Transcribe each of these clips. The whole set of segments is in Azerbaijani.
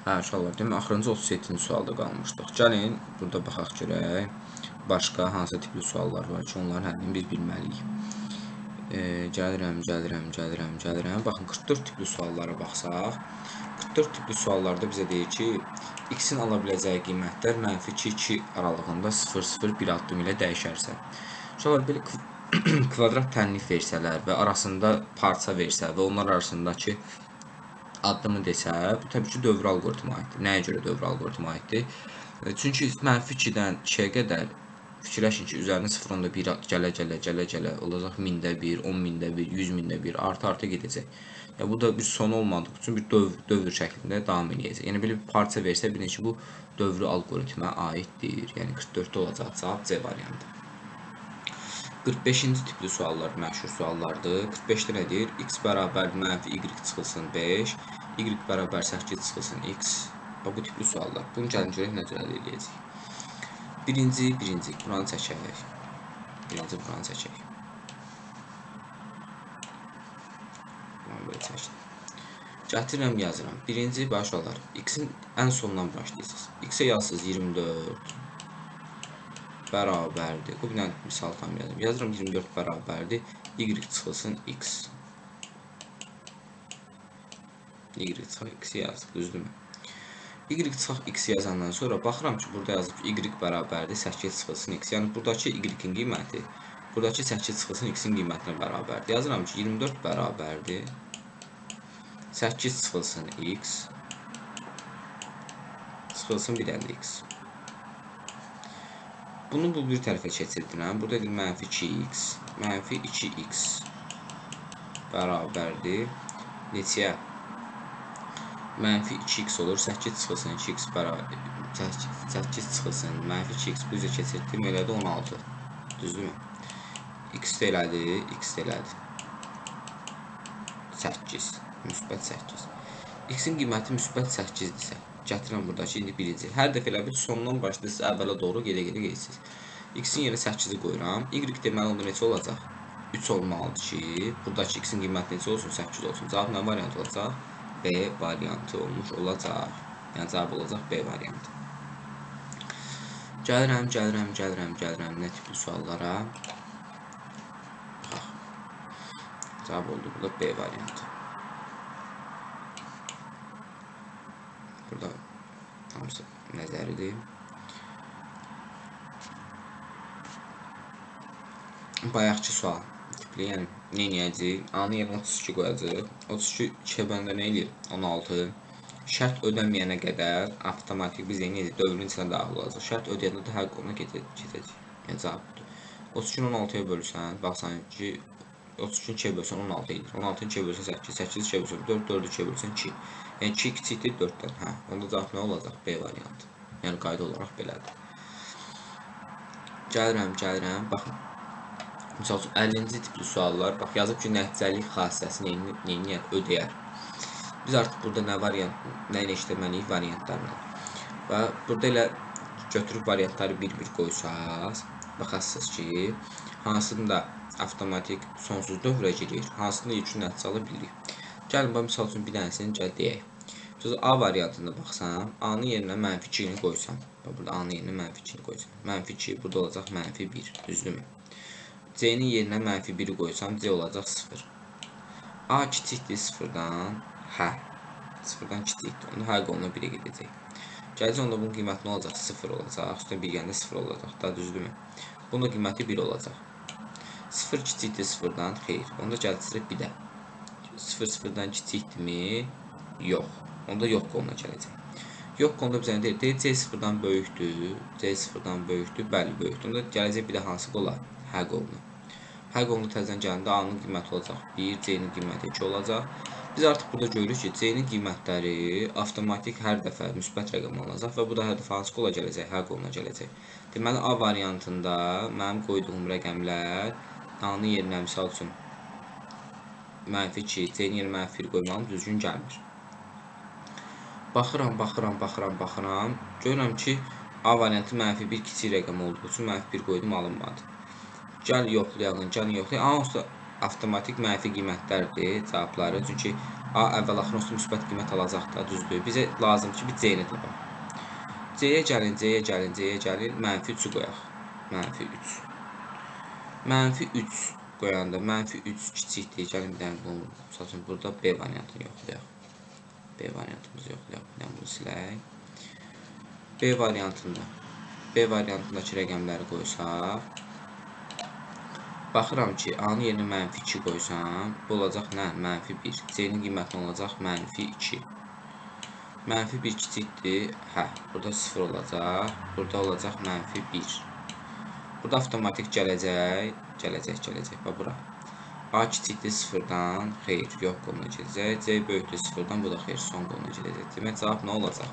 Hə, uşaqlar, demək axırıncı 37-ci sualda qalmışdıq. Gəlin, burada baxaq görək. Başqa hansı tipli suallar var ki, onların həllini biz bilməliyik. Gəlirəm. Baxın, 44 tipli suallara baxsaq. 44 tipli suallarda bizə deyir ki, x-in ala biləcəyi qiymətlər -2 aralığında 0,01 addım ilə dəyişərsə. Uşaqlar, belə kvadrat tənlif versələr və arasında parça versə və onlar arasındakı addımı desə, bu təbii ki, dövr alqoritmə aiddir. Nəyə görə dövr alqoritmə aiddir? Çünki -2-dən 2-yə qədər fikirləşin ki, üzərinə 0.1 gələ olacaq 1000-də 1, 10.000-də 1, 100.000-də 1 arta gedəcək. Ya bu da bir son olmadığı üçün bir dövr şəklində davam edəcək. Yəni belə bir parça versə, bilin ki, bu dövrü alqoritmə aiddir. Yəni 44-də olacaq cavab C variantı. 45-ci tipli suallar məşhur suallardır. 45-də nə deyir? X bərabər -y çıxılsın 5, y bərabər 8 çıxılsın x. Bu tipli suallar. Bunu gəlin görək necə əldə edəcəyik. Birinci, buranı çəkək. Buranı çəkək. Buranı belə çəkdim. Gətirirəm, yazıram. Birinci, başlar. X-in ən sonundan başlayırsınız. X-ə yazsınız 24 bərabərdir. Bu bir misal tam yazıram. Yazıram 24 bərabərdir. Y çıxılsın x. Y çıxaq x yazdıq, düzdürmü? Y çıxaq x yazandan sonra baxıram ki, burada yazıb y bərabərdir 8 çıxılsın x. Yəni buradakı y-in qiyməti, buradakı 8 çıxılsın x-in qiymətinə bərabərdir. Yazıram ki, 24 bərabərdir 8 çıxılsın x çıxılsın bir dənə x. Bunu bu bir tərəfə keçirdirəm. Burada edir -2x, -2x bərabərdir. Neçəyə? -2x olur. 8 çıxılsın 2x bərabər. 8 çıxılsın -2x bu üzə keçirdim. Elədi 16. Düzdürmü? X də elədi, x də elədi. 8, müsbət 8. X-in qiyməti müsbət 8-dirsə, gətirəm buradakı indi birinci. Hər dəfə elə bir sondan başlayırsınız, əvvələ doğru gedə-gedə. X-in yerinə 8-i qoyuram. Y deməli onda neçə olacaq? 3 olmalıdır ki, buradakı x-in qiyməti neçə olsun? 8 olsun. Cavab nə variant olacaq? B variantı olmuş olacaq. Yəni cavab olacaq B variantı. Gəlirəm nə tipli suallara. Bax. Cavab oldu burada B variantı. Burada hamısı nəzəridir. Bayaqçı sual tipli, yəni nə edəcəyik? A-nın yerinə 32 qoyacaq. 32 2-yə bəndə nə eləyir? 16. Şərt ödənməyənə qədər avtomatik biz nə edəcək? Dövrün içinə daxil olacaq. Şərt ödəyəndə də həqiq ona keçəcək. Yəni cavab budur. 32-ni 16-ya bölürsən, baxsan ki 32-ni 2-yə bölsən 16 edir. 16-ni 2-yə bölsən 8, 8-i 2-yə bölsən 4, 4-ü 2-yə bölsən 2. Yəni 2 kiçikdir 4-dən. Hə, onda cavab nə olacaq? B variantı. Yəni qayda olaraq belədir. Gəlirəm. Baxın. Məsəl üçün 50-ci tipli suallar. Bax, yazıb ki, nəticəlik xassəsini neyniyər? Ödəyər. Biz artıq burada nə ilə işləməliyik? Variantlarla. Və burada elə götürüb variantları bir-bir qoysaq, baxasınız ki, hansında avtomatik sonsuz dövrə girir, hansında ilkin nəticə ala bilirik. Gəlin, misal üçün bir dənəsini deyək. A variantında baxsam, A-nın yerinə -2-ni qoysam, burada A-nın yerinə -2-ni qoysam, -2 burada olacaq -1, düzdürmü? C-nin yerinə -1-i qoysam, C olacaq 0. A kiçikdir 0-dan, hə, 0-dan kiçikdir, onda həqiq onunla 1-ə gedəcək. Gələcək onda bunun qiyməti nə olacaq? 0 olacaq, üstünə 1 gəndə 0 olacaq, da düzdürmü? Bunun qiyməti 1 olacaq. 0 kiçikdir 0-dan, xeyr, onda gələcək 1-də. 0 0-dan kiçikdirmi? Yox. Onda yox qoluna gələcək. Yox qolunda bizə deyir, C 0-dan böyükdür, C 0-dan böyükdür, bəli böyükdür. Onda gələcək bir də hansı qola? Hə qoluna. Hə qoluna təzədən gələndə A-nın qiyməti olacaq 1, C-nin qiyməti 2 olacaq. Biz artıq burada görürük ki, C-nin qiymətləri avtomatik hər dəfə müsbət rəqəm alınacaq və bu da hər dəfə hansı qola gələcək? Hə qoluna gələcək. Deməli, A variantında mənim qoyduğum rəqəmlər A-nın yerinə misal üçün -2, C-nin yerinə -1 qoymam düzgün gəlmir. Baxıram. Görürəm ki, A variantı -1 kiçik rəqəm olduğu üçün -1 qoydum, alınmadı. Gəlin yoxlayalım. A onsuz da avtomatik mənfi qiymətlərdir cavabları. Çünki A əvvəl axır onsuz müsbət qiymət alacaq da, düzdür. Bizə lazım ki, bir C-ni tapaq. C-yə gəlin, C-yə gəlin, C-yə gəlin. -3-ü qoyaq. -3. -3 qoyanda -3 kiçikdir. Gəlin bir dənə bunu, məsəl üçün, burada B variantını yoxlayaq. B variantımızı yoxlayaq. Bir dənə bunu silək. B variantındakı rəqəmləri qoysaq. Baxıram ki, A-nın yerinə -2 qoysam, bu olacaq nə? -1. C-nin qiyməti olacaq -2. -1 kiçikdir. Hə, burada 0 olacaq. Burada olacaq -1. Burada avtomatik gələcək. Bax, bura. A kiçikdir 0-dan. Xeyr, yox qoluna gedəcək. C böyükdür 0-dan. Bu da xeyr, son qoluna gedəcək. Demək, cavab nə olacaq?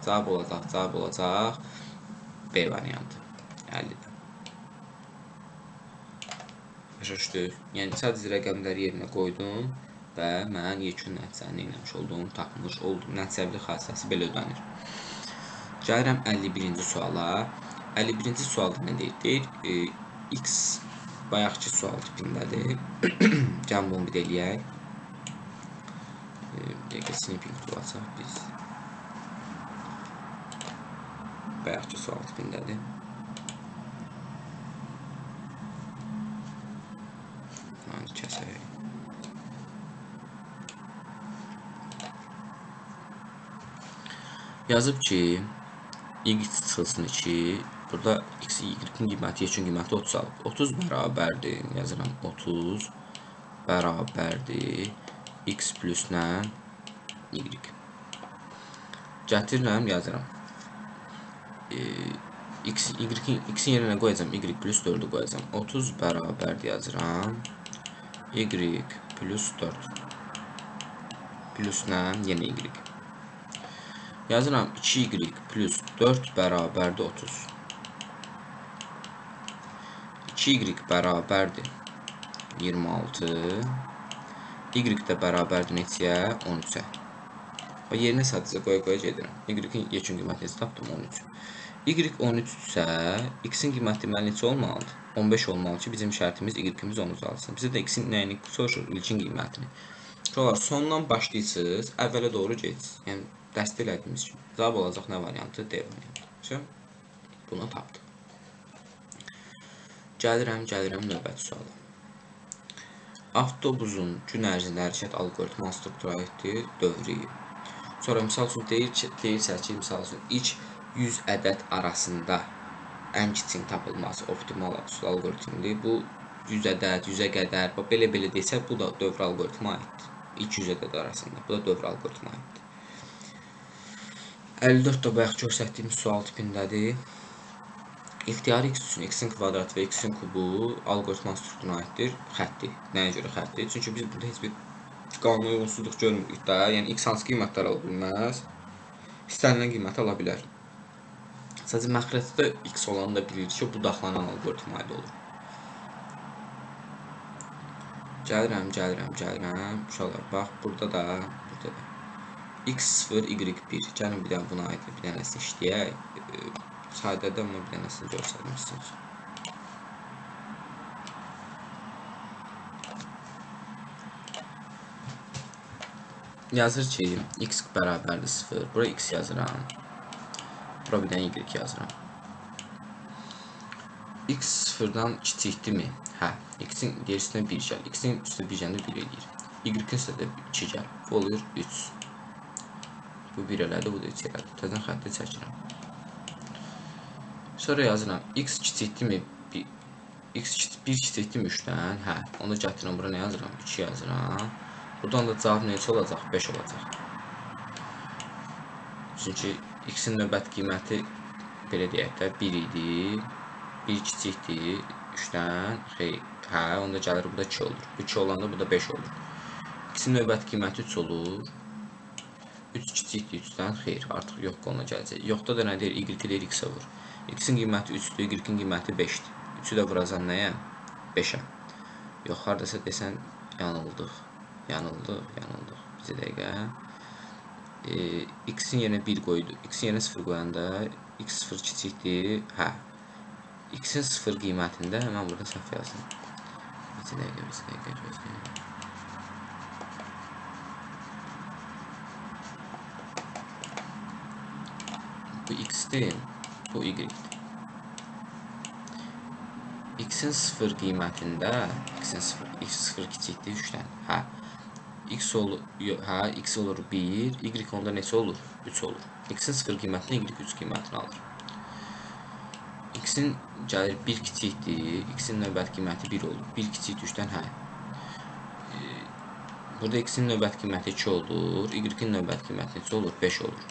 Cavab olacaq B variantı. 50-dir. Başa düşdük. Yəni, sadəcə rəqəmləri yerinə qoydum və mən yekun nəticəni eləmiş oldum, tapmış oldum. Nəticəli xassəsi belə ödənir. Gəlirəm 51-ci suala. 51-ci sualda nə deyir? Deyir, X bayaqki sual tipindədir. Gəlin bunu bir eləyək. Bir dəqiqə snipping tool açaq biz. Bayaqki sual tipindədir. Kəsək. Yazıb ki, Y çıxılsın 2. Burada X, Y-in qiyməti, yekun qiyməti 30 alıb. 30 bərabərdir. Yazıram 30 bərabərdir. X plus nə? Y. Gətirirəm, yazıram. X-in yerinə qoyacam, Y plus 4-ü qoyacam. 30 bərabərdir yazıram. Y plus 4 plus nə? Yenə Y. Yazıram 2Y plus 4 bərabərdir 30. 2Y bərabərdir 26. Y də bərabərdir neçəyə? 13-ə. Və yerinə sadəcə qoya gedirəm. Y-in yekun qiyməti necə tapdım? 13. Y 13-dürsə, X-in qiyməti deməli neçə olmalıdır? 15 olmalı ki, bizim şərtimiz Y-imiz 10 alsın. Bizə də X-in nəyini soruşur? İlkin qiymətini. Şuralar sondan başlayırsınız, əvvələ doğru gedirsiniz. Yəni, dəstək elədiyimiz kimi. Cavab olacaq nə variantı? D variantı. Bunu tapdıq. Gəlirəm növbəti suala. Avtobusun gün ərzində hərəkət alqoritmi hansı struktura aiddir? Dövrü. Sonra, misal üçün, deyirsə ki, misal üçün, ilk 100 ədəd arasında ən kiçik tapılması optimal alqoritmdir. Bu 100 ədəd, 100-ə qədər, belə desək, bu da dövr alqoritmə aiddir. İlk 100 ədəd arasında. Bu da dövr alqoritmə aiddir. 54 da bayaq göstərdiyimiz sual tipindədir. İxtiyari X üçün X-in kvadratı və X-in kubu alqoritman strukturuna aiddir. Xətti. Nəyə görə xətti? Çünki biz burada heç bir qanuna uyğunsuzluq görmürük də. Yəni, X hansı qiymətlər ala bilməz? İstənilən qiyməti ala bilər. Sadəcə, məxrəcdə X olanda bilirik ki, o budaqlanan alqoritma aid olur. Gəlirəm. Uşaqlar, bax, burada da. X0, Y1. Gəlin bir dənə buna aid bir dənəsini işləyək. Sadədə amma bir dənəsini görsədmişsiniz. Yazır ki, X bərabərdir 0. Bura X yazıram. Bura bir dənə Y yazıram. X 0-dan kiçikdirmi? Hə. X-in gerisinə 1 gəl. X-in üstə 1 gəndə 1 eləyir. Y-in üstə də 2 gəl. Bu olur 3. Bu 1 elədi, bu da 3 elədi. Təzən xətti çəkirəm. Sonra yazıram. X kiçikdirmi? X 1 kiçikdirmi 3-dən? Hə. Onu gətirirəm. Bura nə yazıram? 2 yazıram. Buradan da cavab neçə olacaq? 5 olacaq. Çünki X-in növbət qiyməti belə deyək də 1 idi. 1 kiçikdir 3-dən. Xeyr. Hə, onda gəlir, bu da 2 olur. Bu 2 olanda bu da 5 olur. X-in növbət qiyməti 3 olur. 3 kiçikdir 3-dən. Xeyr, artıq yox qoluna gələcək. Yoxda da nə deyir? Y-i deyir X-ə vur. X-in qiyməti 3-dür, Y-in qiyməti 5-dir. 3-ü də vuracam nəyə? 5-ə. Yox, haradasa desən, yanıldıq. Bizə dəqiqə. X-in yerinə 1 qoydu. X-in yerinə 0 qoyanda X0 kiçikdir. Hə. X-in 0 qiymətində mən burada səhv yazdım. Bizə dəqiqə gözləyim. Bu x-dir, bu y-dir. X-in 0 qiymətində, x 0 kiçikdir 3-dən. Hə. X olur, x olur 1, y onda neçə olur? 3 olur. X-in 0 qiymətində y 3 qiymətini alır. X-in gəlir 1 kiçikdir, x-in növbəti qiyməti 1 olur. 1 kiçik 3-dən hə. Burada x-in növbəti qiyməti 2 olur, y-in növbəti qiyməti neçə olur? 5 olur.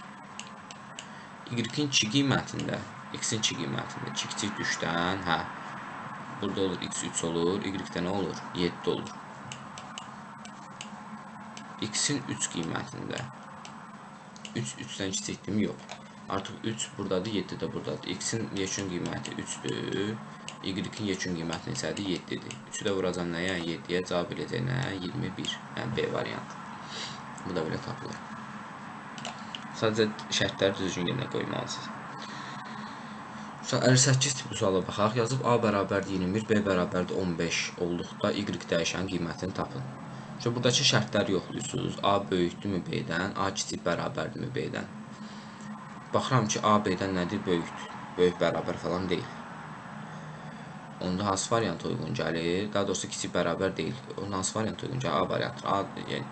Y-in 2 qiymətində, x-in 2 qiymətində 2 kiçik 3-dən hə. Burada olur x 3 olur, y-də nə olur? 7 olur. X-in 3 qiymətində 3 3-dən kiçikdirmi? Yox. Artıq 3 buradadır, 7 də buradadır. X-in yekun qiyməti 3-dür. Y-in yekun qiyməti neçədir? 7-dir. 3-ü də vuracam nəyə? 7-yə cavab eləyəcək nə? 21. Yəni B variantı. Bu da belə tapılır. Sadəcə şərtləri düzgün yerinə qoymalısınız. 58 tipli suala baxaq. Yazıb A bərabərdir 21, B bərabərdir 15 olduqda Y dəyişənin qiymətini tapın. Buradakı şərtləri yoxlayırsınız. A böyükdürmü B-dən, A kiçik bərabərdirmi B-dən. Baxıram ki, A B-dən nədir? Böyükdür. Böyük bərabər falan deyil. Onda hansı variant uyğun gəlir? Daha doğrusu kiçik bərabər deyil. Onda hansı variant uyğun gəlir? A variantdır.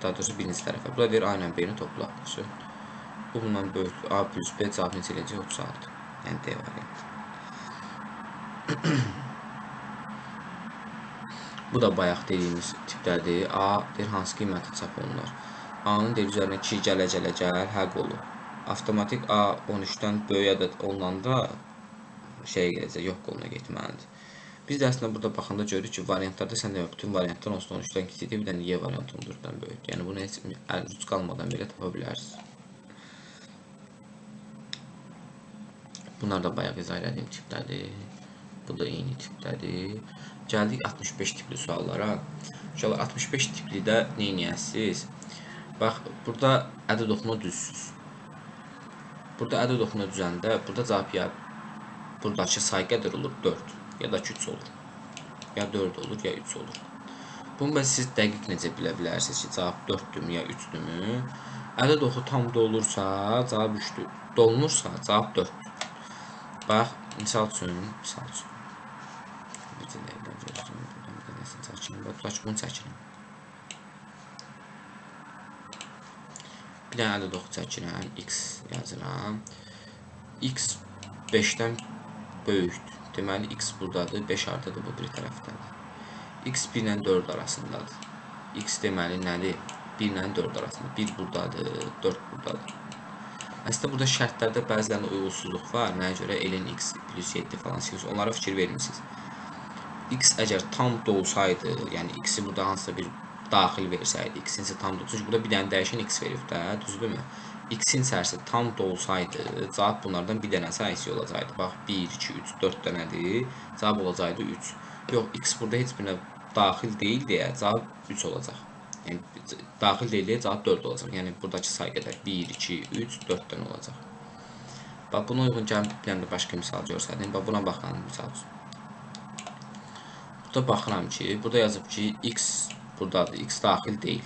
Daha doğrusu birinci tərəfə. Burada deyir A ilə B-ni topla. Bu bundan böyükdür. A plus B cavab neçə eləyəcək? 36. Yəni D variantı. Bu da bayaq dediyimiz tipdədir. A deyir hansı qiyməti çap olunur. A-nın deyir üzərinə 2 gələ həq olur. Avtomatik A 13-dən böyük ədəd olunanda şey gələcək, yox qoluna getməlidir. Biz də əslində burada baxanda görürük ki, variantlarda sən də bütün variantlar 13-dən kiçikdir, bir dənə Y variantı 14-dən böyükdür. Yəni bunu heç əl qalmadan belə tapa bilərsiniz. Bunlar da bayaq izah edədiyim tipdədir. Bu da eyni tipdədir. Gəldik 65 tipli suallara. Uşaqlar 65 tiplidə nə edəsiniz? Bax, burada ədəd oxuma düzsüz. Burada ədəd oxuma düzəndə, burada cavab ya buradakı say qədər olur 4, ya da ki 3 olur. Ya 4 olur, ya 3 olur. Bunu siz dəqiq necə bilə bilərsiniz ki, cavab 4-dürmü, ya 3-dürmü? Ədəd oxu tam dolursa, cavab 3-dür. Dolunursa, cavab 4-dür. Bax, misal üçün. Bunu çəkirim. Bir dənə ədəd oxu çəkirəm, x yazıram. X 5-dən böyükdür. Deməli, x buradadır, 5 ardadır, bu bir tərəfdədir. X 1 ilə 4 arasındadır. X deməli nədir? 1 ilə 4 arasında. 1 buradadır, 4 buradadır. Əslində, burada şərtlərdə bəzilərində uyğunsuzluq var. Nəyə görə? Ln x plus 7 falan 8. Onlara fikir vermişsiniz. X əgər tam dolsaydı, yəni x-i burada hansısa bir daxil versəydi, x-in isə tam dolsaydı, çünki burada bir dənə dəyişən x verib də, düzdürmü? X-in içərisi tam dolsaydı, cavab bunlardan bir dənəsi əksik olacaqdı. Bax, 1, 2, 3, 4 dənədir, cavab olacaqdı 3. Yox, x burada heç birinə daxil deyil deyə, cavab 3 olacaq. Yəni, daxil deyil deyə cavab 4 olacaq. Yəni, buradakı say qədər 1, 2, 3, 4 dənə olacaq. Bax, buna uyğun gəlib bir dənə də başqa misal görsədim. Bax, buna baxalım misal üçün. Burada baxıram ki, burada yazıb ki, x buradadır, x daxil deyil.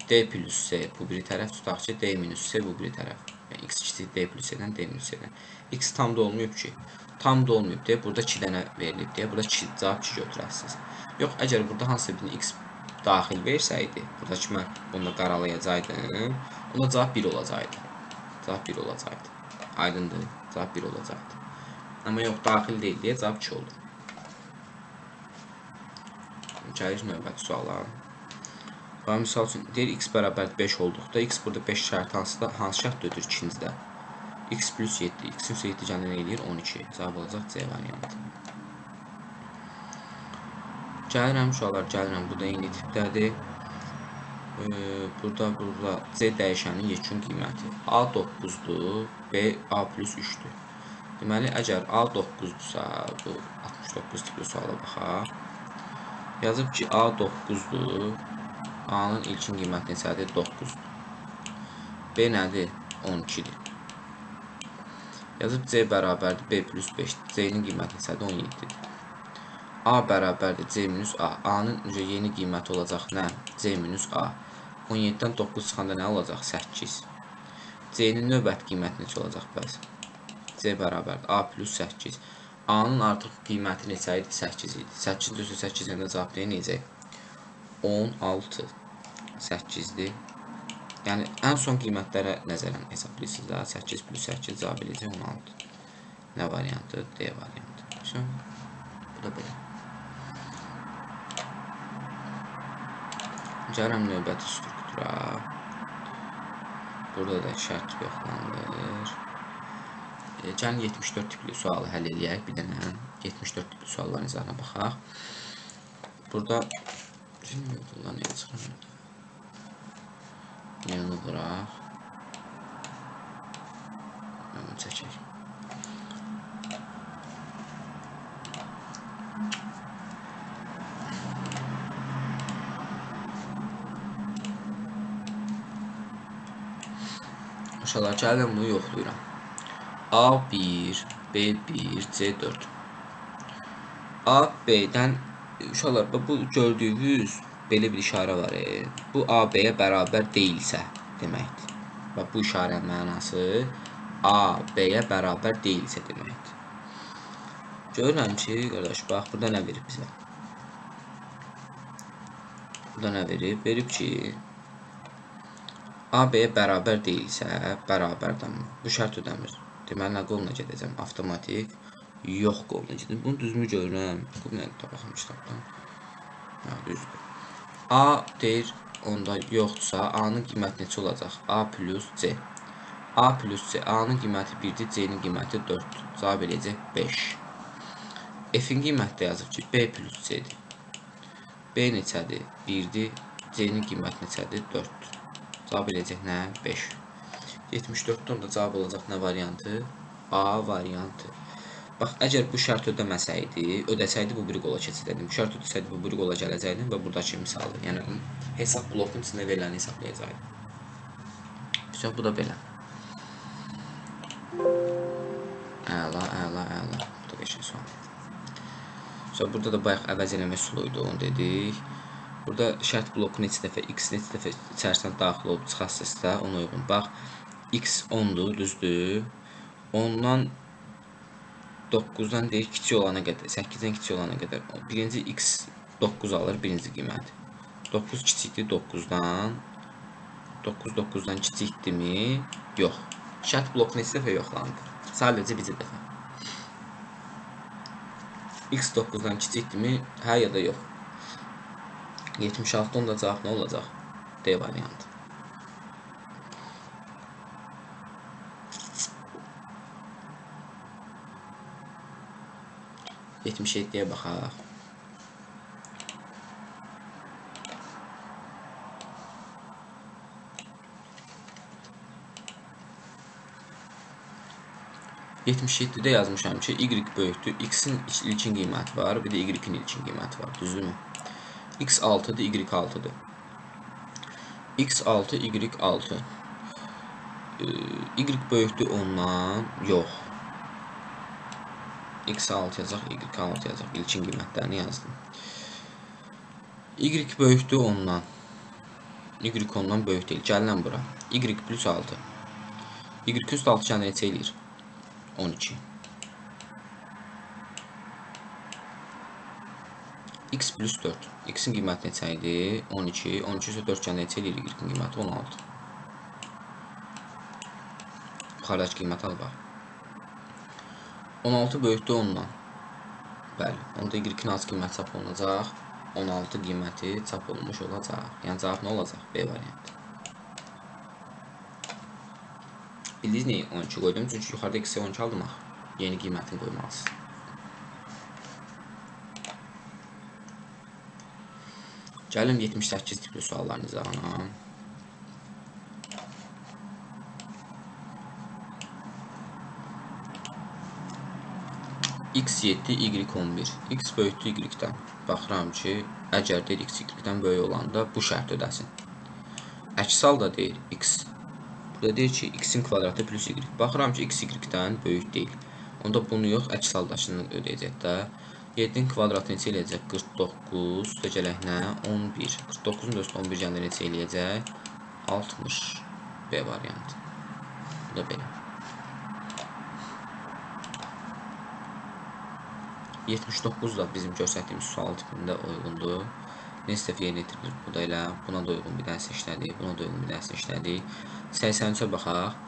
D plus C bu biri tərəf, tutaq ki, D minus C bu biri tərəf. Yəni, x kiçik D plus C-dən, D minus C-dən. X tam da olmayıb ki, tam da olmayıb deyə, burada 2 dənə verilib deyə, burada cavab 2 götürəsiniz. Yox, əgər burada hansısa birini x daxil versəydi, buradakı mən bunu qaralayacaqdım, onda cavab 1 olacaqdı. Cavab 1 olacaqdı. Aydındır, cavab 1 olacaqdı. Amma yox, daxil deyil deyə cavab 2 olur. Gəlir növbəti suala. Misal üçün, deyir x bərabər 5 olduqda, x burada 5 şərti hansı şərt ödür ikincidə? X plus 7, x-in 7 gəlir nə eləyir? 12. Cavab olacaq C variantı. Gəlirəm suallar, gəlirəm. Bu da eyni tipdədir. Burada C dəyişənin yekun qiyməti A 9-dur, B A plus 3-dür. Deməli, əgər A 9-dursa, bu 69 tipli suala baxaq. Yazıb ki, A 9-dur, A-nın ilkin qiyməti neçədir? 9-dur. B nədir? 12-dir. Yazıb C bərabərdir, B plus 5-dir. C-nin qiyməti neçədir? 17-dir. A bərabərdir, C minus A. A-nın yeni qiyməti olacaq nə? C minus A. 17-dən 9 çıxanda nə olacaq? 8. C-nin növbəti qiyməti neçə olacaq bəs? C bərabərdir A plus 8. A-nın artıq qiyməti neçə idi? 8 idi. 8 düzü 8-dən də cavab deyəcək. 16 8-dir. Yəni ən son qiymətlərə nəzərən hesablayırsınız da. 8 plus 8 cavab eləyəcək 16. Nə variantı? D variantı. Bu da belə. Gələm növbəti struktura. Burada da şərt yoxlanılır. Gəlin 74 tipli sualı həll eləyək. Bir dənə 74 tipli sualların izahına baxaq. Burada bilmiyordular nə yazıram. Yanı bıraq. Onu çəkək. Uşaqlar, gəlin bunu yoxlayıram. A1, B1, C4. A, B-dən, uşaqlar, bu gördüyünüz belə bir işarə var. Bu A, B-yə bərabər deyilsə deməkdir. Bax, bu işarənin mənası A, B-yə bərabər deyilsə deməkdir. Görürəm ki, qardaş, bax, burada nə verib bizə? Burada nə verib? Verib ki, A, B-yə bərabər deyilsə, bərabərdən bu şərt ödəmir. Deməli, nə qoluna gedəcəm? Avtomatik yox qoluna gedəcəm. Bunu düzmü görürəm? Bu nə baxım kitabdan? Hə, düzdür. A deyir, onda yoxdursa, A-nın qiyməti neçə olacaq? A plus C. A plus C. A-nın qiyməti 1-dir, C-nin qiyməti 4-dür. Cavab eləyəcək 5. F-in qiyməti yazıb ki, B plus C-dir. B neçədir? 1-dir. C-nin qiyməti neçədir? 4-dür. Cavab eləyəcək nə? 5. 74-dən də cavab olacaq nə variantı? A variantı. Bax, əgər bu şərt ödəməsəydi, ödəsəydi bu biri qola keçəcəkdim. Bu şərt ödəsəydi bu biri qola gələcəkdim və buradakı misaldır. Yəni, hesab blokunun içində veriləni hesablayacaqdım. Bu da belə. Əla, əla, əla. Bu da qəşəng sual. Burada da bayaq əvəz eləmək üsuluydu, onu dedik. Burada şərt bloku neçə dəfə, x neçə dəfə içərisinə daxil olub çıxarsa, ona uyğun. Bax, x 10-dur, düzdür. 10-dan 9-dan deyək, kiçik olana qədər, 8-dən kiçik olana qədər. Birinci x 9 alır, birinci qiyməti. 9 kiçikdir 9-dan. 9 9-dan kiçikdirmi? Yox. Şərt bloku neçə dəfə yoxlandı? Sadəcə bir dəfə. X 9-dan kiçikdirmi? Hə ya da yox. 76-dan da cavab nə olacaq? D variantı. Yetmiş 7-yə baxaq. Yetmiş 7-də yazmışam ki, y böyükdür. X-in ilkin qiyməti var, bir də y-in ilkin qiyməti var. Düzdürmü? X 6-dır, y 6-dır. X 6, y 6. Y böyükdür ondan, yox. X 6 yazacaq, y 6 yazacaq. İlkin qiymətlərini yazdım. Y böyükdür ondan. Y ondan böyük deyil. Gələn bura. Y plus 6. Y üstü 6 kəndə neçə eləyir? 12. X plus 4. X-in qiyməti neçə idi? 12. 12 üzrə 4 kəndə neçə eləyir? Y-in qiyməti 16. Yuxarıdakı qiymət al bax. 16 böyükdür ondan. Bəli. Onda Y-in hansı qiyməti çap olunacaq? 16 qiyməti çap olunmuş olacaq. Yəni cavab nə olacaq? B variantı. Bildiniz neyi 12 qoydum? Çünki yuxarıda X-i 12 aldım axı. Yeni qiymətini qoymalısınız. Gəlin 78 tipli sualların izahına. X7, Y11. X böyükdür Y-dən. Baxıram ki, əgər deyir X Y-dən böyük olanda bu şərt ödəsin. Əks halda deyir X. Burada deyir ki, X-in kvadratı plus Y. Baxıram ki, X Y-dən böyük deyil. Onda bunu yox, əks haldakını ödəyəcək də. 7-nin kvadratı neçə eləyəcək? 49. Da gələk nə? 11. 49-un da üstü 11 gəndə neçə eləyəcək? 60. B variantı. Bu da belə. 79 da bizim göstərdiyimiz sual tipində uyğundur. Neçə dəfə yerinə yetirilir? Bu da elə. Buna da uyğun bir dənə seçdik. Buna da uyğun bir dənə seçdik. 83-ə baxaq.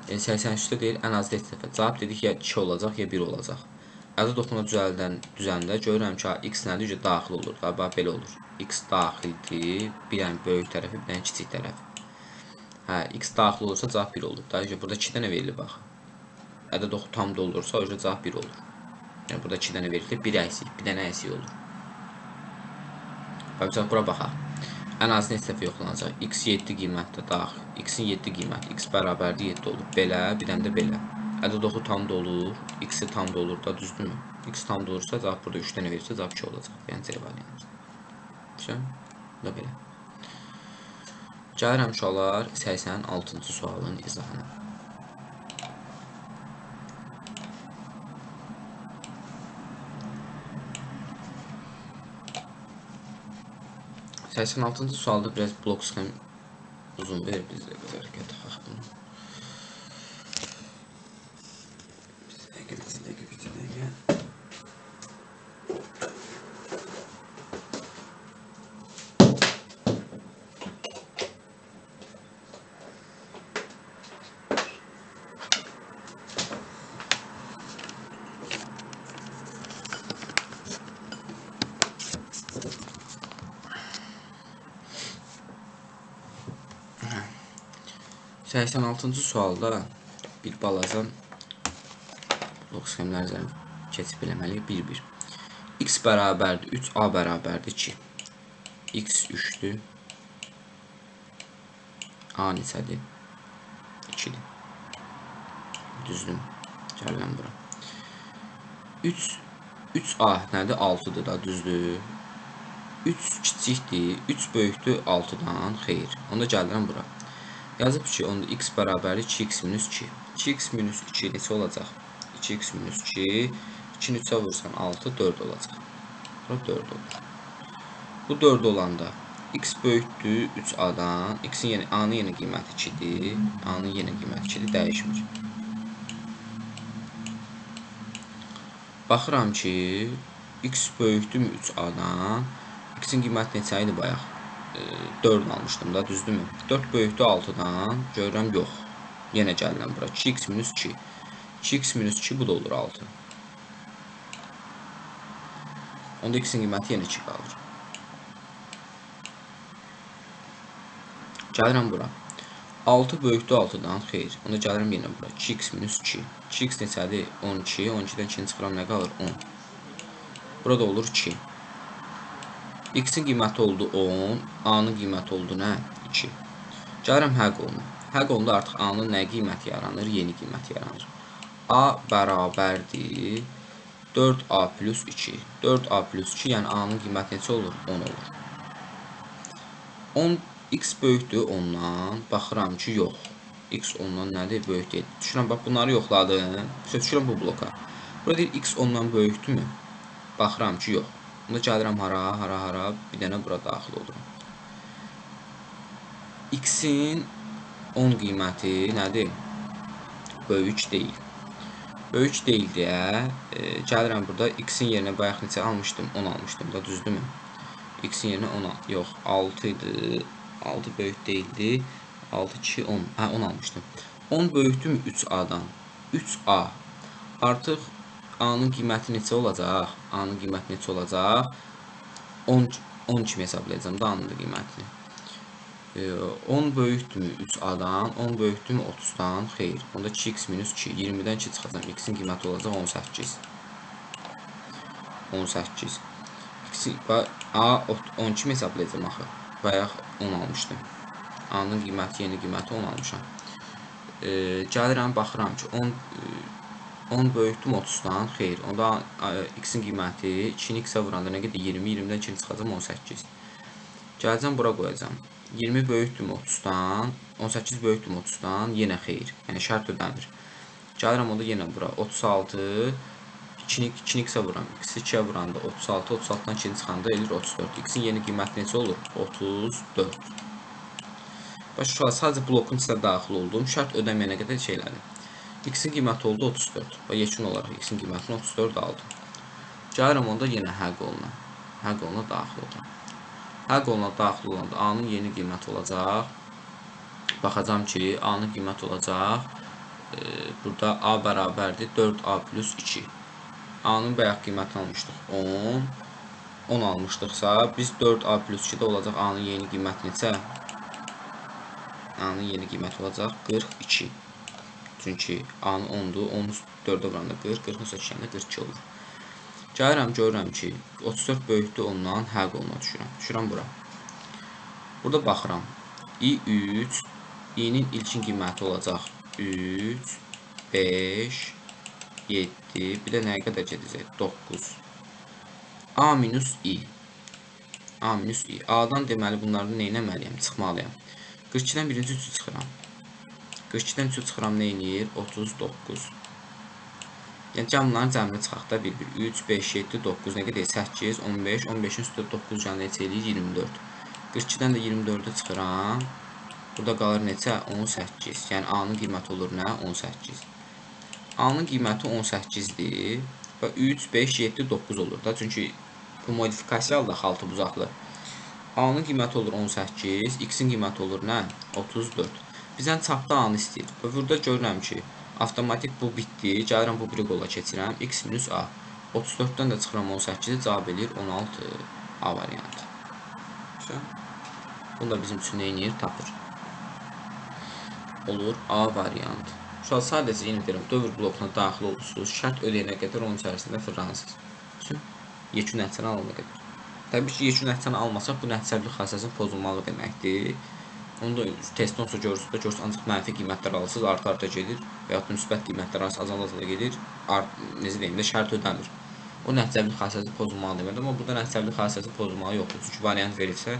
83-də deyir, ən az neçə dəfə. Cavab dedik, ya 2 olacaq, ya 1 olacaq. Ədəd oxuna düzəndə görürəm ki, x nədir? Daxil olur. Bax, belə olur. X daxildir. Bir dənə böyük tərəfi, bir dənə kiçik tərəfi. Hə, x daxil olursa cavab 1 olur. Daha burada 2 dənə verilir, bax. Ədəd oxu tam da olursa, o cavab 1 olur. Yəni, burada 2 dənə verilir, bir əksik, bir dənə əksik olur. Bax, bura baxaq. Ən az neçə dəfə yoxlanacaq? X 7 qiymətdə daxil. X-in 7 qiyməti. X bərabərdir 7 olur. Belə, bir dənə də belə. Ədəd oxu tam da olur. X-i tam da olur da, düzdürmü? X tam da olursa, cavab burada 3 dənə verirsə, cavab 2 olacaq. Yəni, C variantı. Bu da belə. Gəlirəm uşaqlar 86-cı sualın izahına. 86-cı sualda biraz blok sxem uzun verir bizdə qədər hərəkət bunu. Bir dəqiqə. 86-cı sualda bir balaca blok sxemləri keçib eləməliyik. 1-1. X bərabərdir 3, A bərabərdir 2. X 3-dür. A neçədir? 2-dir. Düzdür. Gələm bura. 3A nədir? 6-dır da, düzdür. 3 kiçikdir, 3 böyükdür 6-dan, xeyr. Onda gəlirəm bura. Yazıb ki, onda x bərabərdir 2x minus 2. 2x minus 2 neçə olacaq? 2x minus 2. 2-ni 3-ə vursan 6, 4 olacaq. Bura 4 olur. Bu 4 olanda x böyükdür 3a-dan. X-in A-nın yeni qiyməti 2-dir. A-nın yeni qiyməti 2-dir, dəyişmir. Baxıram ki, x böyükdür 3a-dan. X-in qiyməti neçə idi bayaq? 4 almışdım da, düzdürmü? 4 böyükdür 6-dan. Görürəm, yox. Yenə gəlirəm bura. 2x minus 2. 2x minus 2, bu da olur 6. Onda x-in qiyməti yenə 2 qalır. Gəlirəm bura. 6 böyükdür 6-dan, xeyr. Onda gəlirəm yenə bura. 2x minus 2. 2x neçədir? 12. 12-dən 2-ni çıxıram, nə qalır? 10. Burada olur 2. X-in qiyməti oldu 10. A-nın qiyməti oldu nə? 2. Gəlirəm həq olunu. Həq olunda artıq A-nın nə qiyməti yaranır? Yeni qiyməti yaranır. A bərabərdir 4A plus 2. 4A plus 2, yəni A-nın qiyməti neçə olur? 10 olur. 10, x böyükdür 10-dan. Baxıram ki, yox. X 10-dan nədir? Böyük deyil. Düşürəm, bax, bunları yoxladım. Düşürəm bu bloka. Burada deyir, x 10-dan böyükdür mü? Baxıram ki, yox. Bunda gəlirəm hara, bir dənə bura daxil olurum. X-in 10 qiyməti nədir? Böyük deyil. Böyük deyil deyə gəlirəm burada X-in yerinə bayaq neçə almışdım? 10 almışdım da, düzdürmü? X-in yerinə 10, yox, 6 idi. 6 böyük deyildi. 6, 2, 10. Hə, 10 almışdım. 10 böyükdür mü 3A-dan? 3A. Artıq A-nın qiyməti neçə olacaq? A-nın qiyməti neçə olacaq? 10 kimi hesablayacağım da A-nın qiymətini. 10 böyükdür mü 3A-dan? 10 böyükdür mü 30-dan? Xeyr. Onda 2x minus 2. 20-dən 2 çıxacaq. X-in qiyməti olacaq 18. 18. A 10 kimi hesablayacağım axı. Bayaq 10 almışdım. A-nın qiyməti, yeni qiyməti 10 almışam. Gəlirəm, baxıram ki, 10 böyükdür 30-dan, xeyr. Onda x-in qiyməti 2-ni x-ə vuranda nə qədər? 20, 20-dən 2-ni çıxacaq 18. Gələcəm, bura qoyacam. 20 böyükdür 30-dan, 18 böyükdür 30-dan, yenə xeyr. Yəni şərt ödəmir. Gəlirəm, onda yenə bura 36, 2-ni x-ə vuram. X-i 2-yə vuranda 36, 36-dan 2-ni çıxanda elir 34. X-in yeni qiyməti neçə olur? 34. Başqa sadəcə blokun içinə daxil oldum. Şərt ödəməyənə qədər şey elədim. X-in qiyməti oldu 34 və yekun olaraq X-in qiymətini 34 aldım. Gəlirəm onda yenə həq oluna. Həq oluna daxil olacam. Həq oluna daxil olanda A-nın yeni qiyməti olacaq. Baxacam ki, A-nın qiyməti olacaq. Burada A bərabərdir 4A plus 2. A-nın bayaq qiymətini almışdıq 10. 10 almışdıqsa, biz 4A plus 2-də olacaq A-nın yeni qiyməti neçə? A-nın yeni qiyməti olacaq 42. Çünki A-nın 10-dur, 10-u 4-ə vuranda 40, 40-ın sökəndə 42 olur. Gəlirəm, görürəm ki, 34 böyükdür ondan, həq oluna düşürəm. Düşürəm bura. Burada baxıram. I3, I-nin ilkin qiyməti olacaq 3, 5, 7, bir də nəyə qədər gedəcək? 9. A minus I. A minus I. A-dan deməli bunları nə etməliyəm? Çıxmalıyam. 42-dən birinci 3-ü çıxıram. 42-dən 3-ü çıxıram nə eləyir? 39. Yəni cəmlərin cəmini çıxaq da 1, 3, 5, 7, 9, nə qədər? 8, 15, 15-in üstü 9 canı neçə eləyir? 24. 42-dən də 24-ü çıxıram. Burada qalır neçə? 18. Yəni A-nın qiyməti olur nə? 18. A-nın qiyməti 18-dir və 3, 5, 7, 9 olur da. Çünki bu modifikasiyalı da xaltı buzaqlı. A-nın qiyməti olur 18, X-in qiyməti olur nə? 34. Bizdən çapda A-nı istəyir. Və burada görürəm ki, avtomatik bu bitdi. Gəlirəm bu biri qola keçirəm. X minus A. 34-dən də çıxıram 18-i, cavab eləyir 16. A variantı. Bunu da bizim üçün neynir? Tapır. Olur A variantı. Şu an sadəcə yenə deyirəm, dövr blokuna daxil olursunuz. Şərt ödəyənə qədər onun içərisində fırlanırsınız. Üçün yekun nəticəni alana qədər. Təbii ki, yekun nəticəni almasaq, bu nəticəvilik xassəsinin pozulmalı deməkdir. Onu da testdən sonra görürsünüz, ancaq mənfi qiymətlər alırsınız, arta gedir və yaxud müsbət qiymətlər azala gedir, necə deyim də, şərt ödəmir. O nəticəvilik xassəsi pozulmalı deməkdir, amma burada nəticəvilik xassəsi pozulmalı yoxdur. Çünki variant verilsə,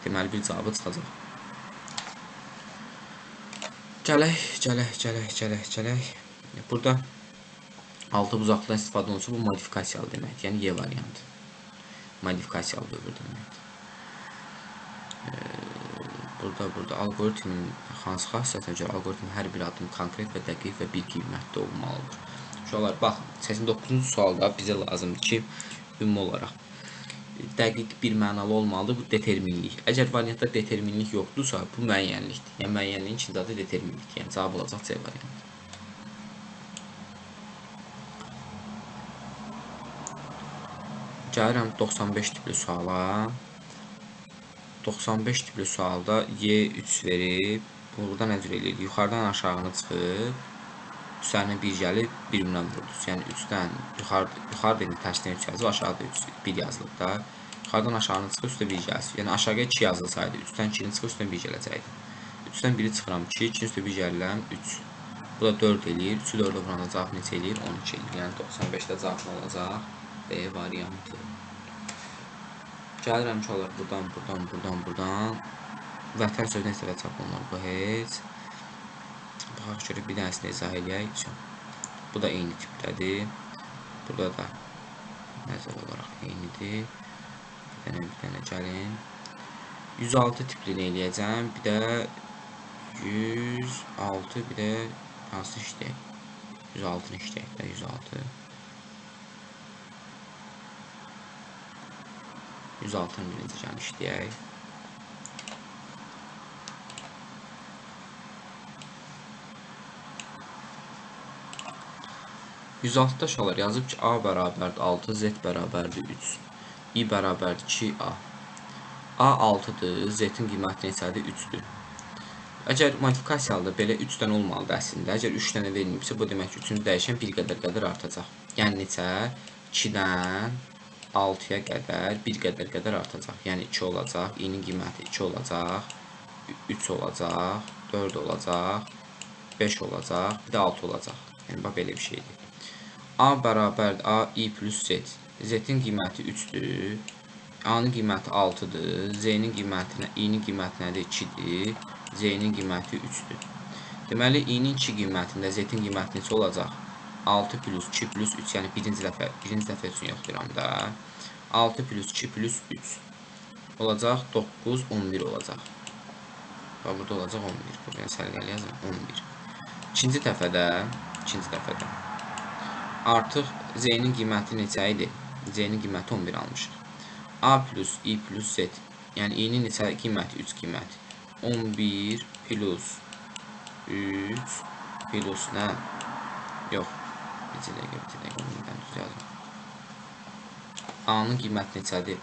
deməli bir cavabı çıxacaq. Gələk. Burada altı buzaqlıdan istifadə olunsa, bu modifikasiyalı deməkdir, yəni Y variantı. Modifikasiyalı dövr deməkdir. Burada algoritmin hansı xassətinə görə algoritmin hər bir adım konkret və dəqiq və bir qiymətli olmalıdır. Uşaqlar, baxın, 89-cu sualda bizə lazımdır ki, ümumi olaraq dəqiq bir mənalı olmalıdır, bu determinlik. Əgər variantda determinlik yoxdursa, bu müəyyənlikdir. Yəni, müəyyənliyin ikinci adı determinlikdir. Yəni, cavab olacaq C variantı. Gəlirəm 95 tipli suala. 95 tipli sualda Y3 verib. Burada nə cür eləyir? Yuxarıdan aşağını çıxıb, üstlərinə 1 gəlib, 1 buna vururuz. Yəni 3-dən yuxarı dedik, tərsinə 3 yazılıb, aşağıda 1 yazılıb da. Yuxarıdan aşağını çıxıb, üstə 1 gəlsin. Yəni aşağıya 2 yazılsaydı, 3-dən 2-ni çıxıb, üstdən 1 gələcəkdi. 3-dən 1-i çıxıram 2, 2-nin üstə 1 gəlirəm 3. Bu da 4 eləyir. 3-ü 4-ə vuranda cavab neçə eləyir? 12 eləyir. Yəni 95-də cavab olacaq B variantı. Gəlirəm ki, olur buradan. Vətən sözünə istələ çap olunur. Bu heç. Baxaq görə bir dənəsini izah eləyək. Bu da eyni tipdədir. Burada da nəzər olaraq eynidir. Bir dənə gəlin. 106 tiplini eləyəcəm. Bir də 106, bir də hansı işləyək? 106-nı işləyək də 106. 106-nı birinci gəlin işləyək. %6-da uşaqlar yazıb ki, A bərabərdir 6, Z bərabərdir 3, I bərabərdir 2A. A 6-dır, Z-in qiyməti neçədir? 3-dür. Əgər modifikasiyalıdır, belə 3-dən olmalıdır əslində. Əgər 3 dənə verilməyibsə, bu demək ki, 3-cü dəyişən bir qədər artacaq. Yəni neçə? 2-dən 6-ya qədər bir qədər artacaq. Yəni 2 olacaq, I-nin qiyməti 2 olacaq, 3 olacaq, 4 olacaq, 5 olacaq, bir də 6 olacaq. Yəni, bax, belə bir şeydir. A bərabərdir A, I plus Z. Z-in qiyməti 3-dür. A-nın qiyməti 6-dır. Z-nin qiyməti, I-nin qiyməti nədir? 2-dir. Z-nin qiyməti 3-dür. Deməli, I-nin 2 qiymətində Z-in qiyməti neçə olacaq? 6 plus 2 plus 3, yəni birinci dəfə üçün yoxduram da. 6 plus 2 plus 3 olacaq, 9, 11 olacaq. Bax, burada olacaq 11. Buraya sərgəli yazın 11. İkinci dəfədə artıq Z-nin qiyməti neçə idi? Z-nin qiyməti 11 almışıq. A plus I plus Z. Yəni I-nin neçə qiyməti? 3 qiyməti. 11 plus 3 plus nə? Yox. Bir dəqiqə. Onu düz yazım. A-nın qiyməti neçədir?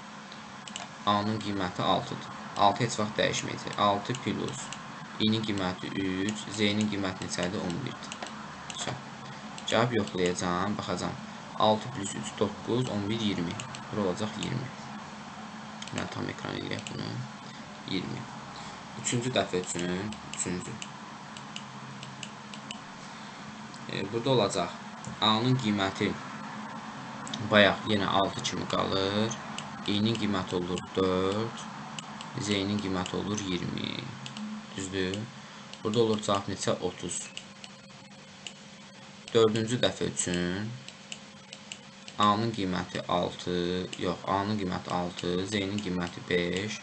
A-nın qiyməti 6-dır. 6 heç vaxt dəyişməyəcək. 6 plus I-nin qiyməti 3, Z-nin qiyməti neçədir? 11-dir. Cavab yoxlayacağım, baxacağım. 6 plus 3, 9, 11, 20. Bura olacaq 20. Mən tam ekran eləyək bunu. 20. Üçüncü dəfə üçün, burada olacaq. A-nın qiyməti bayaq yenə 6 kimi qalır. I-nin qiyməti olur 4. Z-nin qiyməti olur 20. Düzdür. Burada olur cavab neçə? 30. Dördüncü dəfə üçün A-nın qiyməti 6. Yox, A-nın qiyməti 6. Z-nin qiyməti 5.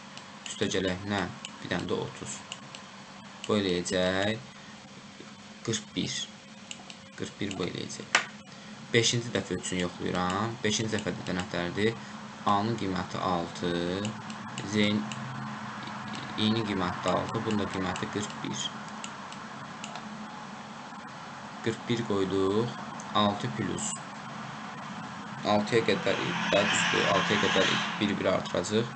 Üstə gələk nə? Bir dənə də 30. Bu eləyəcək 41. 41 bu eləyəcək. 5-ci dəfə üçün yoxlayıram. 5-ci dəfədə də nətərdir? A-nın qiyməti 6. I-nin qiyməti 6. Bunun da qiyməti 41. 41 qoyduq. 6 plus 6-ya qədər düzdür. 6-ya qədər bir artıracaq.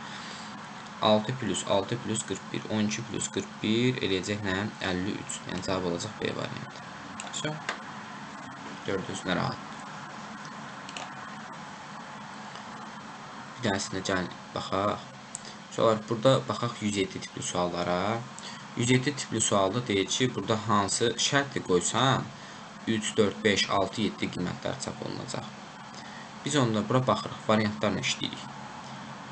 6 plus 41. 12 plus 41 eləyəcək nə? 53. Yəni cavab olacaq B variantı. Gördünüz, nə rahat. Bir dənəsinə gəl, baxaq. Sonra burada baxaq 107 tipli suallara. 107 tipli sualda deyir ki, burada hansı şərtli qoysam 3, 4, 5, 6, 7 qiymətlər çap olunacaq. Biz onda bura baxırıq, variantlarla işləyirik.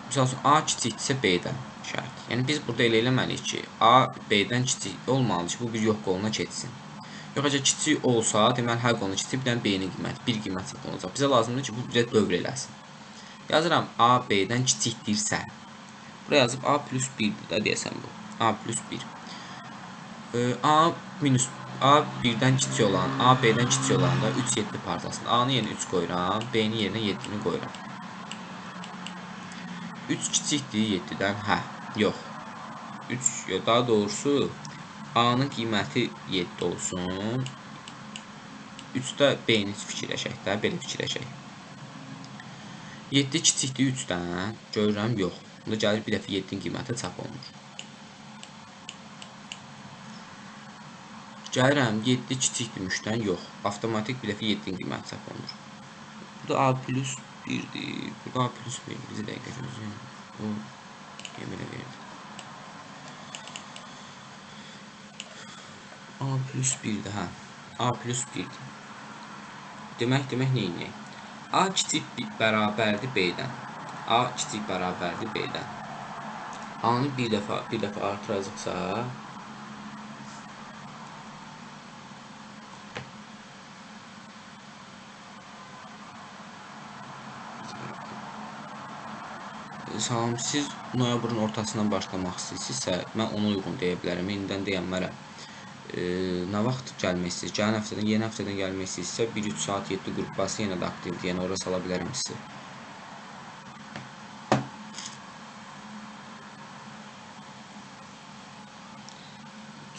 Misal üçün, A kiçikdirsə B-dən şərt. Yəni biz burada elə eləməliyik ki, A B-dən kiçik olmalıdır ki, bu bir yox qoluna keçsin. Yox, əgər kiçik olsa, deməli hər qoluna kiçik, bir dənə B-nin qiyməti, bir qiymət çap olacaq. Bizə lazımdır ki, bu bizə dövr eləsin. Yazıram, A B-dən kiçikdirsə. Buraya yazıb A plus 1-dir də deyəsən bu. A plus 1. A 1-dən kiçik olan, A B-dən kiçik olanda 3, 7 parçasında. A-nı yerinə 3 qoyuram, B-nin yerinə 7-ni qoyuram. 3 kiçikdir 7-dən, hə, yox. 3, daha doğrusu, A-nın qiyməti 7 olsun. 3-də B-ni fikirləşək də, belə fikirləşək. 7 kiçikdir 3-dən, görürəm, yox. Bunda gəlir bir dəfə 7-nin qiyməti çap olunur. Gəlirəm, 7 kiçikdir 3-dən, yox. Avtomatik bir dəfə 7-nin qiyməti çap olunur. Burada A plus 1-dir. Burada A plus 1-dir. Bizi dəqiqə gözləyim. Bu, yeminə verir. A plus 1-dir, hə. A plus 1-dir. Demək neyiniyək? A kiçik bərabərdir B-dən. A kiçik bərabərdir B-dən. A-nı bir dəfə artıracaqsa, salam, siz noyabrın ortasından başlamaq istəyirsinizsə, mən ona uyğun deyə bilərəm. İndidən deyənmərəm. Nə vaxt gəlmək istəyir? Gələn həftədən, yeni həftədən gəlmək istəyirsə 1-3 saat 7 qrup bası yenə də aktivdir. Yəni ora sala bilərəm sizi.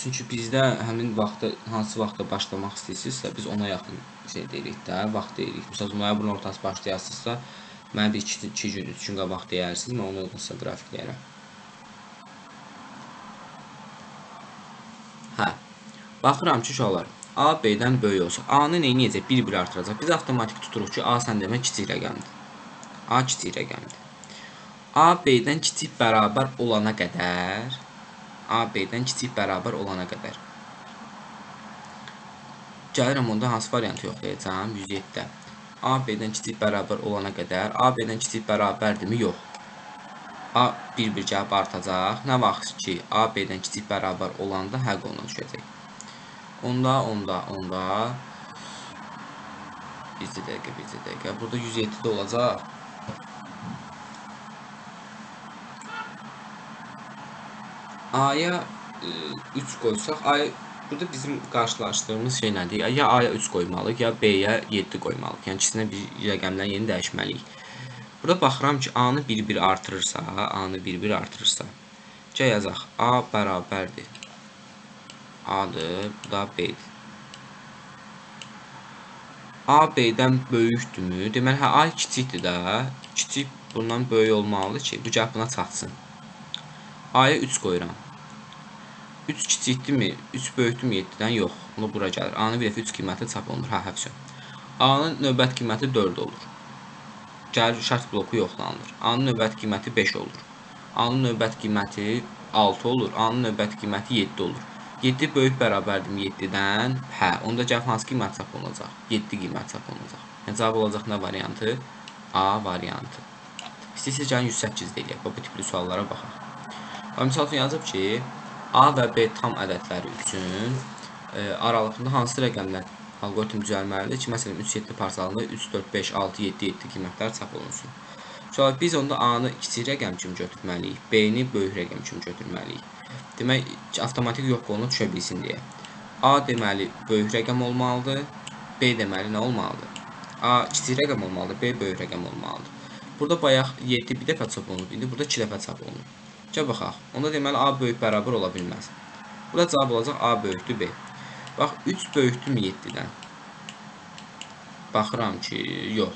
Çünki bizdə həmin vaxtda, hansı vaxtda başlamaq istəyirsinizsə, biz ona yaxın şey deyirik də, vaxt deyirik. Məsələn, noyabrın ortası başlayasınızsa, mənə bir 2 gün, 3 gün qabaq deyirsiniz, mən onu uyğunsa qrafikləyərəm. Hə. Baxıram ki, uşaqlar, A B-dən böyük olsa, A-nı neyniyəcək? 1-1 artıracaq. Biz avtomatik tuturuq ki, A sən demə kiçik rəqəmdir. A kiçik rəqəmdir. A B-dən kiçik bərabər olana qədər, gəlirəm onda hansı variantı yoxlayacağım? 107-də. A B-dən kiçik bərabər olana qədər, A B-dən kiçik bərabərdirmi? Yox. A 1-1 gəlib artacaq. Nə vaxt ki, A B-dən kiçik bərabər olanda həq ona düşəcək. Onda. Bir dəqiqə. Burada 107-də olacaq. A-ya 3 qoysaq, burada bizim qarşılaşdığımız şey nədir? Ya A-ya 3 qoymalıyıq, ya B-yə 7 qoymalıyıq. Yəni ikisinə bir rəqəmlərin yerini dəyişməliyik. Burada baxıram ki, A-nı 1-1 artırırsa, A-nı 1-1 artırırsa, yazaq A bərabərdir. A-dır, bu da B-dir. A B-dən böyükdürmü? Deməli, A kiçikdir də. Kiçik bundan böyük olmalıdır ki, bu gəl buna çatsın. A-ya 3 qoyuram. 3 kiçikdirmi? 3 böyükdürmü 7-dən? Yox. Bunu bura gəlir. A-nın bir dəfə 3 qiyməti çap olunur. Həvsən. A-nın növbət qiyməti 4 olur. Gəlir şərt bloku yoxlanılır. A-nın növbət qiyməti 5 olur. A-nın növbət qiyməti 6 olur. A-nın növbət qiyməti 7 olur. 7 böyük bərabərdirmi 7-dən? Hə, onda gəl hansı qiymət çap olunacaq? 7 qiymət çap olunacaq. Yəni cavab olacaq nə variantı? A variantı. İstəyirsiniz gəlin 108 deyək. Bu tipli suallara baxaq. Misal üçün yazıb ki, A və B tam ədədləri üçün aralıqında hansı rəqəmlər alqoritm düzəlməlidir ki, məsələn 3, 7 parçalında 3, 4, 5, 6, 7, 7 qiymətlər çap olunsun. Sonra biz onda A-nı kiçik rəqəm kimi götürməliyik, B-ni böyük rəqəm kimi götürməliyik. Demək, avtomatik yox qoluna düşə bilsin deyə. A deməli böyük rəqəm olmalıdır, B deməli nə olmalıdır? A kiçik rəqəm olmalıdır, B böyük rəqəm olmalıdır. Burada bayaq 7 bir dəfə çap olunub, indi burada 2 dəfə çap olunub. Gəl baxaq. Onda deməli A böyük bərabər ola bilməz. Burada cavab olacaq A böyükdür B. Bax 3 böyükdürmü 7-dən? Baxıram ki, yox.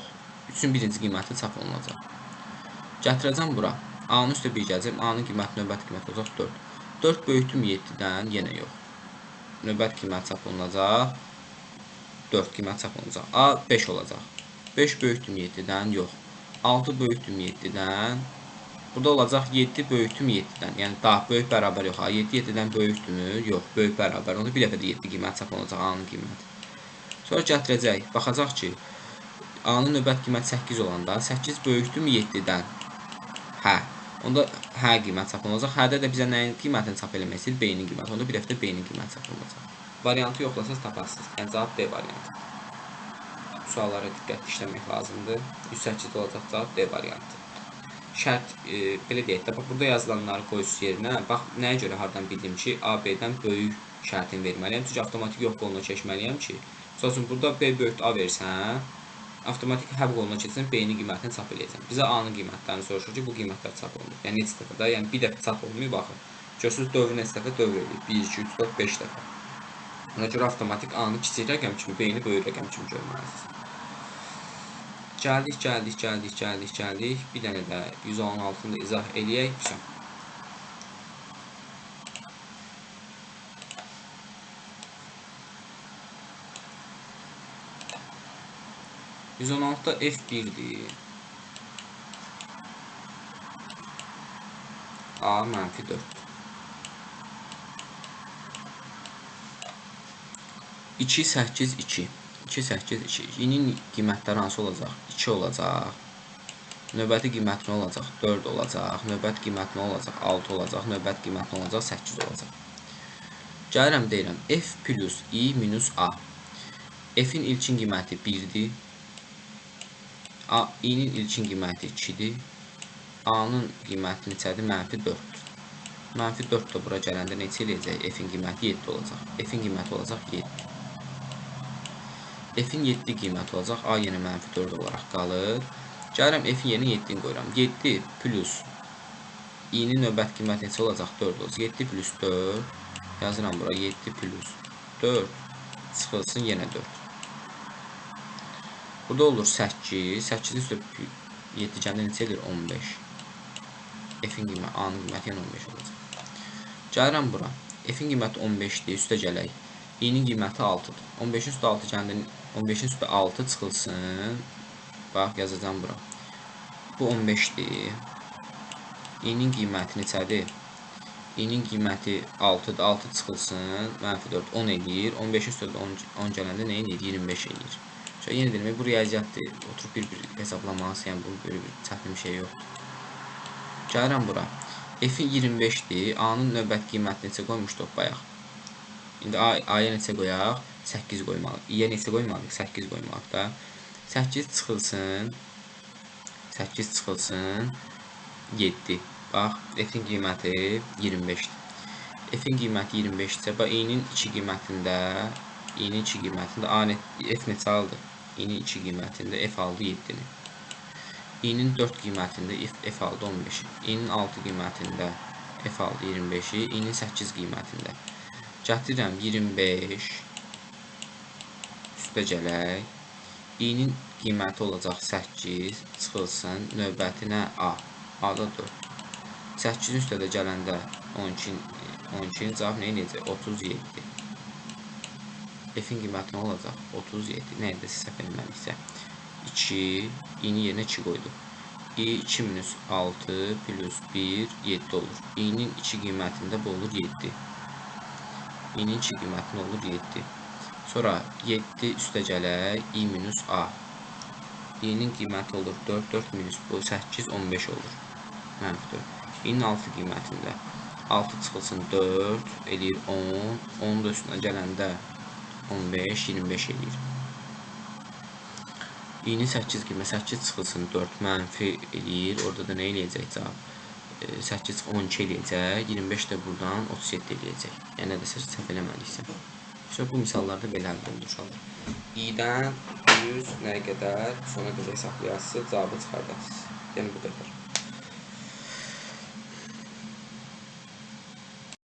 3-ün birinci qiyməti çap olunacaq. Gətirəcəm bura. A-nın üstə 1 gələcəm. A-nın qiyməti növbət qiyməti olacaq 4. 4 böyükdürmü 7-dən? Yenə yox. Növbət qiyməti çap olunacaq. 4 qiymət çap olunacaq. A 5 olacaq. 5 böyükdürmü 7-dən? Yox. 6 böyükdürmü 7-dən? Burada olacaq 7 böyükdürmü 7-dən? Yəni daha böyük bərabər yox. 7 7-dən böyükdürmü? Yox, böyük bərabər. Onda bir dəfə də 7 qiymət çap olunacaq A-nın qiyməti. Sonra gətirəcək. Baxacaq ki, A-nın növbət qiyməti 8 olanda 8 böyükdürmü 7-dən? Hə. Onda hə qiymət çap olunacaq. Hədə də bizə nəyin qiymətini çap eləmək istəyir? B-nin qiyməti. Onda bir dəfə də B-nin qiyməti çap olunacaq. Variantı yoxlasaz taparsınız. Yəni cavab D variantı. Suallara diqqətli işləmək lazımdır. 108 olacaq cavab D variantı. Şərt belə deyək də, bax burada yazılanları qoyusuz yerinə, bax nəyə görə hardan bildim ki, A B-dən böyük şərtini verməliyəm. Çünki avtomatik yox qoluna keçməliyəm ki, məsələn burada B böyükdür A versən, avtomatik hə qoluna keçsən B-nin qiymətini çap eləyəcəm. Bizə A-nın qiymətlərini soruşur ki, bu qiymətlər çap olunur. Yəni neçə dəfə də, yəni bir dəfə çap olunmuyor, baxın. Görürsünüz dövrü neçə dəfə dövr eləyib. 1 2 3 4 5 dəfə. Ona görə avtomatik A-nı kiçik rəqəm kimi, B-ni böyük rəqəm kimi görməlisiniz. Gəldik. Bir dənə də 116-nı da izah eləyək. 116-da F1-dir. A -4. 2 8 2. 2 8 2. Yeni qiymətləri hansı olacaq? 2 olacaq. Növbəti qiymət nə olacaq? 4 olacaq. Növbəti qiymət nə olacaq? 6 olacaq. Növbəti qiymət nə olacaq? 8 olacaq. Gəlirəm deyirəm F plus I minus A. F-in ilkin qiyməti 1-dir. I-nin ilkin qiyməti 2-dir. A-nın qiyməti neçədir? -4. -4 da bura gələndə neçə eləyəcək? F-in qiyməti 7 olacaq. F-in qiyməti olacaq 7. F-in 7 qiyməti olacaq. A yenə -4 olaraq qalır. Gəlirəm F-in yerinə 7-ni qoyuram. 7 plus I-nin növbəti qiyməti neçə olacaq? 4 olacaq. 7 plus 4 yazıram bura. 7 plus 4 çıxılsın yenə 4. Burada olur 8. 8 üstə 7 gəndə neçə edir? 15. F-in qiyməti, A-nın qiyməti yenə 15 olacaq. Gəlirəm bura. F-in qiyməti 15-dir. Üstə gələk. I-nin qiyməti 6-dır. 15-in üstə 6 gəndə 15-in üstə 6 çıxılsın. Bax, yazacağım bura. Bu 15-dir. I-nin qiyməti neçədir? I-nin qiyməti 6-dır. 6 çıxılsın. -4 10 edir. 15-in üstə 10 gələndə nə edir? 25 edir. Şöyle yenə deyirəm, bu riyaziyyatdır. Oturub bir hesablamalısın. Yəni, bu böyle bir çətin bir şey yoxdur. Gəlirəm bura. F-in 25-dir. A-nın növbəti qiyməti neçə qoymuşduq bayaq? İndi A-ya neçə qoyaq? 8 qoymalıyıq. I-yə neçə qoymalıyıq? 8 qoymalıyıq da. 8 çıxılsın. 8 çıxılsın. 7. Bax, F-in qiyməti 25-dir. F-in qiyməti 25-dirsə, i-nin 2 qiymətində F neçə aldı? I-nin 2 qiymətində F aldı 7-ni. I-nin 4 qiymətində F aldı 15-i. I-nin 6 qiymətində F aldı 25-i. I-nin 8 qiymətində. Gətirirəm 25 üstə gələk. I-nin qiyməti olacaq 8 çıxılsın. Növbətinə A. A-da 4. 8-in üstə də gələndə 12-nin cavab nə edəcək? 37. F-in qiyməti nə olacaq? 37. Nə edəcək səhv eləməliysə? 2. I-ni yerinə 2 qoyduq. I 2 minus 6 plus 1 7 olur. I-nin 2 qiymətində bu olur 7. I-nin 2 qiymətində olur 7. Sonra 7 üstə gələk. I minus A. I-nin qiyməti olur 4. 4 minus bu 8 15 olur. Mənfi 4. I-nin 6 qiymətində 6 çıxılsın 4 eləyir 10. 10 da üstünə gələndə 15 25 eləyir. I-nin 8 qiymət 8 çıxılsın 4 mənfi eləyir. Orada da nə eləyəcək cavab? 8 12 eləyəcək. 25 də buradan 37 eləyəcək. Yəni nədə səhv eləməliysə. Bu misallarda belə həll olunur uşaqlar. I-dən 100 nəyə qədər, sona qədər hesablayasınız, cavabı çıxardasınız. Yəni bu qədər.